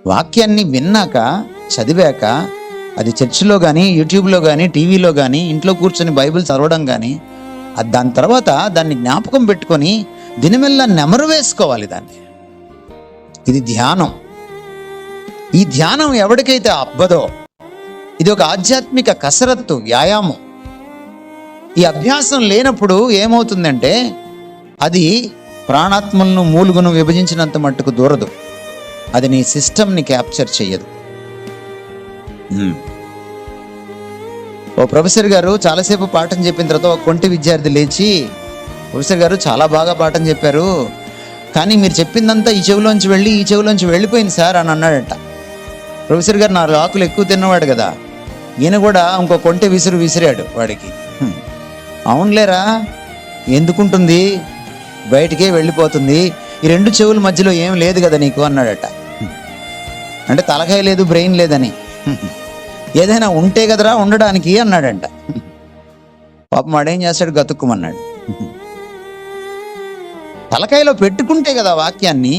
వాక్యాన్ని విన్నాక, చదివాక, అది చర్చిలో కానీ, యూట్యూబ్లో కానీ, టీవీలో కానీ, ఇంట్లో కూర్చొని బైబిల్ చదవడం కానీ, దాని తర్వాత దాన్ని జ్ఞాపకం పెట్టుకొని దినమెల్లా నెమరు వేసుకోవాలి దాన్ని. ఇది ధ్యానం. ఈ ధ్యానం ఎవరికైతే అబ్బదో, ఇది ఒక ఆధ్యాత్మిక కసరత్తు, వ్యాయామం. ఈ అభ్యాసం లేనప్పుడు ఏమవుతుందంటే అది ప్రాణాత్మలను మూలుగును విభజించినంత మట్టుకు దూరదు. అది నీ సిస్టమ్ని క్యాప్చర్ చెయ్యదు. ఓ ప్రొఫెసర్ గారు చాలాసేపు పాఠం చెప్పిన తర్వాత ఒక కొంటి విద్యార్థి లేచి, ప్రొఫెసర్ గారు చాలా బాగా పాఠం చెప్పారు, కానీ మీరు చెప్పిందంతా ఈ చెవిలోంచి వెళ్ళి ఈ చెవిలోంచి వెళ్ళిపోయింది సార్ అని అన్నాడట. ప్రొఫెసర్ గారు 4 ఆకులు ఎక్కువ తిన్నవాడు కదా, ఈయన కూడా ఇంకో కొంటె విసిరాడు వాడికి. అవునులేరా, ఎందుకుంటుంది, బయటికే వెళ్ళిపోతుంది, ఈ 2 చెవుల మధ్యలో ఏం లేదు కదా నీకు అన్నాడట. అంటే తలకాయ లేదు, బ్రెయిన్ లేదని. ఏదైనా ఉంటే కదరా ఉండడానికి అన్నాడంట. పాపం వాడేం చేస్తాడు, గతుక్కుమన్నాడు. తలకాయలో పెట్టుకుంటే కదా వాక్యాన్ని.